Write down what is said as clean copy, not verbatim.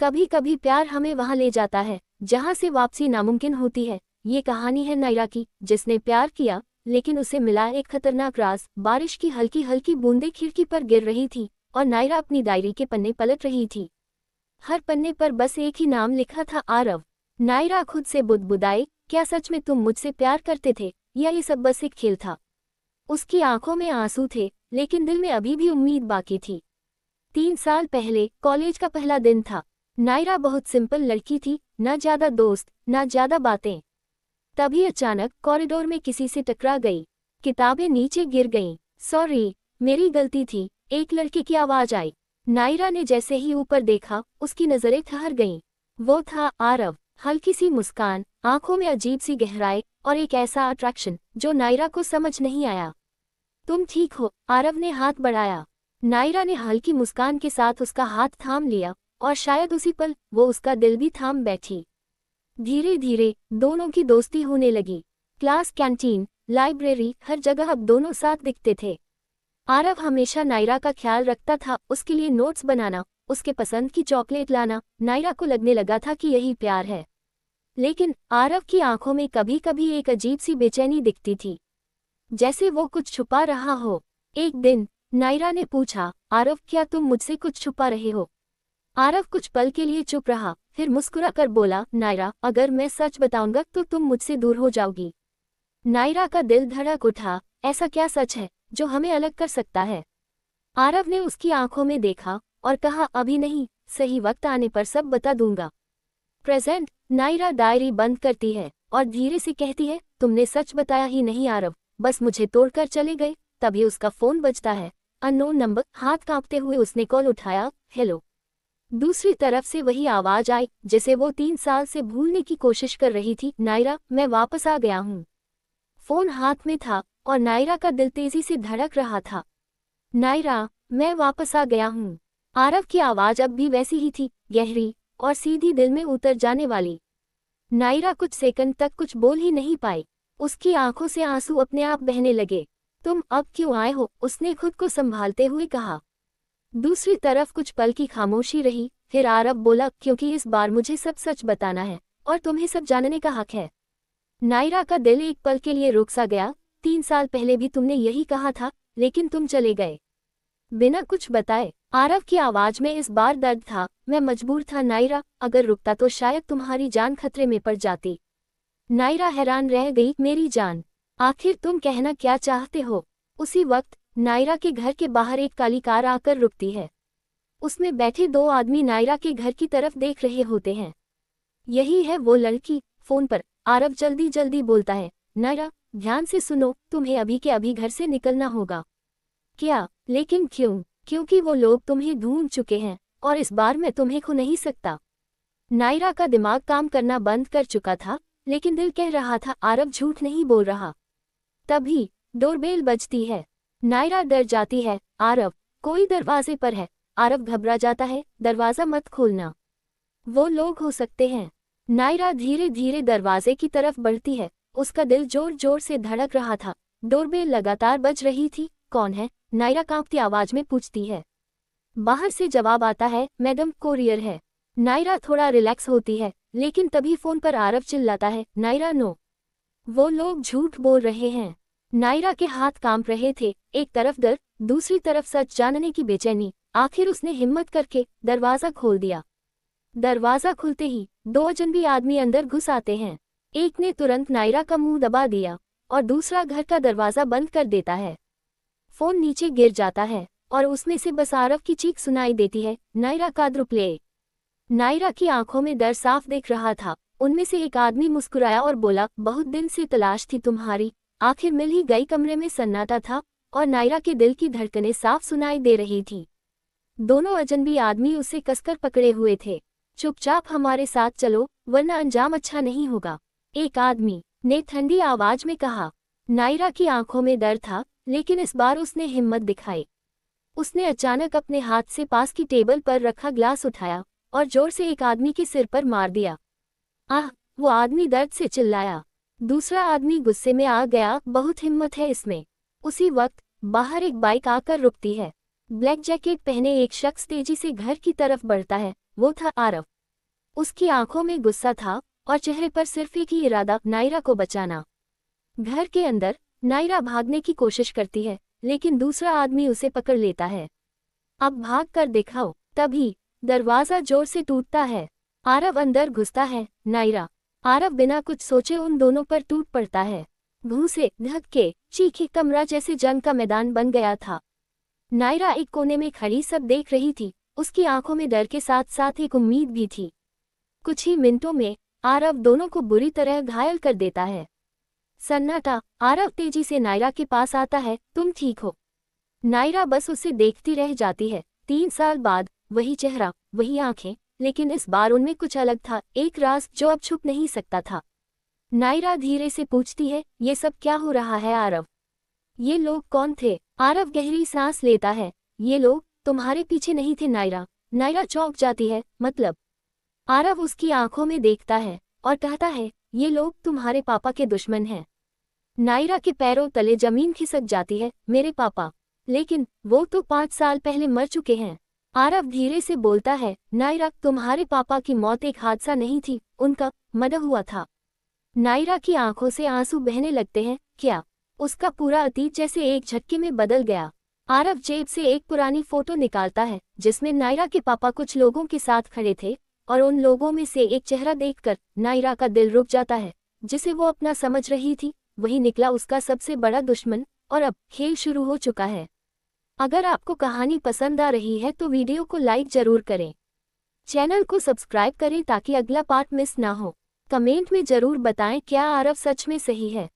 कभी कभी प्यार हमें वहां ले जाता है जहां से वापसी नामुमकिन होती है। ये कहानी है नायरा की, जिसने प्यार किया लेकिन उसे मिला एक खतरनाक राज। बारिश की हल्की हल्की बूंदें खिड़की पर गिर रही थी और नायरा अपनी डायरी के पन्ने पलट रही थी। हर पन्ने पर बस एक ही नाम लिखा था, आरव। नायरा खुद से बुदबुदाए, क्या सच में तुम मुझसे प्यार करते थे या ये सब बस एक खेल था? उसकी आंखों में आंसू थे लेकिन दिल में अभी भी उम्मीद बाकी थी। 3 साल पहले कॉलेज का पहला दिन था। नायरा बहुत सिंपल लड़की थी, न ज्यादा दोस्त न ज्यादा बातें। तभी अचानक कॉरिडोर में किसी से टकरा गई। किताबें नीचे गिर गईं। सॉरी, मेरी गलती थी, एक लड़के की आवाज आई। नायरा ने जैसे ही ऊपर देखा, उसकी नजरें ठहर गईं। वो था आरव। हल्की सी मुस्कान, आंखों में अजीब सी गहराई और एक ऐसा अट्रैक्शन जो नायरा को समझ नहीं आया। तुम ठीक हो? आरव ने हाथ बढ़ाया। नायरा ने हल्की मुस्कान के साथ उसका हाथ थाम लिया और शायद उसी पल वो उसका दिल भी थाम बैठी। धीरे धीरे दोनों की दोस्ती होने लगी। क्लास, कैंटीन, लाइब्रेरी, हर जगह अब दोनों साथ दिखते थे। आरव हमेशा नायरा का ख्याल रखता था, उसके लिए नोट्स बनाना, उसके पसंद की चॉकलेट लाना। नायरा को लगने लगा था कि यही प्यार है। लेकिन आरव की आंखों में कभी कभी एक अजीब सी बेचैनी दिखती थी, जैसे वो कुछ छुपा रहा हो। एक दिन नायरा ने पूछा, आरव क्या तुम मुझसे कुछ छुपा रहे हो? आरव कुछ पल के लिए चुप रहा, फिर मुस्कुराकर बोला, नायरा, अगर मैं सच बताऊंगा तो तुम मुझसे दूर हो जाओगी। नायरा का दिल धड़क उठा। ऐसा क्या सच है जो हमें अलग कर सकता है? आरव ने उसकी आंखों में देखा और कहा, अभी नहीं, सही वक्त आने पर सब बता दूंगा। प्रेजेंट। नायरा डायरी बंद करती है और धीरे से कहती है, तुमने सच बताया ही नहीं आरव, बस मुझे तोड़कर चले गए। तभी उसका फोन बजता है। Unknown number. हाथ कांपते हुए उसने कॉल उठाया। हेलो। दूसरी तरफ से वही आवाज आई जिसे वो 3 साल से भूलने की कोशिश कर रही थी, नायरा, मैं वापस आ गया हूँ। फोन हाथ में था और नायरा का दिल तेजी से धड़क रहा था। नायरा, मैं वापस आ गया हूँ। आरव की आवाज अब भी वैसी ही थी, गहरी और सीधी, दिल में उतर जाने वाली। नायरा कुछ सेकंड तक कुछ बोल ही नहीं पाई। उसकी आंखों से आंसू अपने आप बहने लगे। तुम अब क्यों आए हो? उसने खुद को संभालते हुए कहा। दूसरी तरफ कुछ पल की खामोशी रही, फिर आरव बोला, क्योंकि इस बार मुझे सब सच बताना है और तुम्हें सब जानने का हक है। नायरा का दिल एक पल के लिए रुक सा गया। 3 साल पहले भी तुमने यही कहा था, लेकिन तुम चले गए बिना कुछ बताए। आरव की आवाज में इस बार दर्द था। मैं मजबूर था नायरा, अगर रुकता तो शायद तुम्हारी जान खतरे में पड़ जाती। नायरा हैरान रह गई, मेरी जान? आखिर तुम कहना क्या चाहते हो? उसी वक्त नायरा के घर के बाहर एक काली कार आकर रुकती है। उसमें बैठे 2 आदमी नायरा के घर की तरफ देख रहे होते हैं। यही है वो लड़की। फोन पर आरव जल्दी जल्दी बोलता है, नायरा, ध्यान से सुनो, तुम्हें अभी के अभी घर से निकलना होगा। क्या? लेकिन क्यों? क्योंकि वो लोग तुम्हें ढूंढ चुके हैं और इस बार मैं तुम्हें खो नहीं सकता। नायरा का दिमाग काम करना बंद कर चुका था, लेकिन दिल कह रहा था, आरव झूठ नहीं बोल रहा। तभी डोरबेल बजती है। नायरा डर जाती है। आरव, कोई दरवाजे पर है। आरव घबरा जाता है, दरवाजा मत खोलना, वो लोग हो सकते हैं। नायरा धीरे धीरे दरवाजे की तरफ बढ़ती है। उसका दिल जोर जोर से धड़क रहा था। डोरबेल लगातार बज रही थी। कौन है? नायरा कांपती आवाज में पूछती है। बाहर से जवाब आता है, मैडम, कोरियर है। नायरा थोड़ा रिलैक्स होती है, लेकिन तभी फोन पर आरव चिल्लाता है, नायरा, नो, वो लोग झूठ बोल रहे हैं। नायरा के हाथ कांप रहे थे, एक तरफ डर, दूसरी तरफ सच जानने की बेचैनी। आखिर उसने हिम्मत करके दरवाजा खोल दिया। दरवाजा खुलते ही 2 अजनबी आदमी अंदर घुस आते हैं। एक ने तुरंत नायरा का मुंह दबा दिया और दूसरा घर का दरवाजा बंद कर देता है। फोन नीचे गिर जाता है और उसमें से बस आरव की चीख सुनाई देती है, नायरा काद्रुप्ले। नायरा की आंखों में डर साफ दिख रहा था। उनमें से एक आदमी मुस्कुराया और बोला, बहुत दिन से तलाश थी तुम्हारी, आखिर मिल ही गई। कमरे में सन्नाटा था और नायरा के दिल की धड़कनें साफ सुनाई दे रही थी। दोनों अजनबी आदमी उसे कसकर पकड़े हुए थे। चुपचाप हमारे साथ चलो, वरना अंजाम अच्छा नहीं होगा, एक आदमी ने ठंडी आवाज में कहा। नायरा की आंखों में डर था, लेकिन इस बार उसने हिम्मत दिखाई। उसने अचानक अपने हाथ से पास की टेबल पर रखा ग्लास उठाया और जोर से एक आदमी के सिर पर मार दिया। आह! वो आदमी दर्द से चिल्लाया। दूसरा आदमी गुस्से में आ गया, बहुत हिम्मत है इसमें। उसी वक्त बाहर एक बाइक आकर रुकती है। ब्लैक जैकेट पहने एक शख्स तेजी से घर की तरफ बढ़ता है। वो था आरव। उसकी आंखों में गुस्सा था और चेहरे पर सिर्फ एक ही इरादा, नायरा को बचाना। घर के अंदर नायरा भागने की कोशिश करती है, लेकिन दूसरा आदमी उसे पकड़ लेता है। अब भाग कर दिखाओ। तभी दरवाजा जोर से टूटता है। आरव अंदर घुसता है। नायरा। आरव बिना कुछ सोचे उन दोनों पर टूट पड़ता है। भूं से धक्के, चीखे, कमरा जैसे जंग का मैदान बन गया था। नायरा एक कोने में खड़ी सब देख रही थी। उसकी आंखों में डर के साथ साथ एक उम्मीद भी थी। कुछ ही मिनटों में आरव दोनों को बुरी तरह घायल कर देता है। सन्नाटा। आरव तेजी से नायरा के पास आता है। तुम ठीक हो? नायरा बस उसे देखती रह जाती है। 3 साल बाद वही चेहरा, वही आंखें, लेकिन इस बार उनमें कुछ अलग था, एक राज जो अब छुप नहीं सकता था। नायरा धीरे से पूछती है, ये सब क्या हो रहा है आरव? ये लोग कौन थे? आरव गहरी सांस लेता है। ये लोग तुम्हारे पीछे नहीं थे नायरा। नायरा चौंक जाती है। मतलब? आरव उसकी आंखों में देखता है और कहता है, ये लोग तुम्हारे पापा के दुश्मन हैं। नायरा के पैरों तले जमीन खिसक जाती है। मेरे पापा? लेकिन वो तो 5 साल पहले मर चुके हैं। आरव धीरे से बोलता है, नायरा, तुम्हारे पापा की मौत एक हादसा नहीं थी, उनका मर्डर हुआ था। नायरा की आंखों से आंसू बहने लगते हैं। क्या? उसका पूरा अतीत जैसे एक झटके में बदल गया। आरव जेब से एक पुरानी फोटो निकालता है जिसमें नायरा के पापा कुछ लोगों के साथ खड़े थे, और उन लोगों में से एक चेहरा देखकर नायरा का दिल रुक जाता है। जिसे वो अपना समझ रही थी, वही निकला उसका सबसे बड़ा दुश्मन। और अब खेल शुरू हो चुका है। अगर आपको कहानी पसंद आ रही है तो वीडियो को लाइक जरूर करें। चैनल को सब्सक्राइब करें ताकि अगला पार्ट मिस ना हो। कमेंट में जरूर बताएं क्या आरव सच में सही है।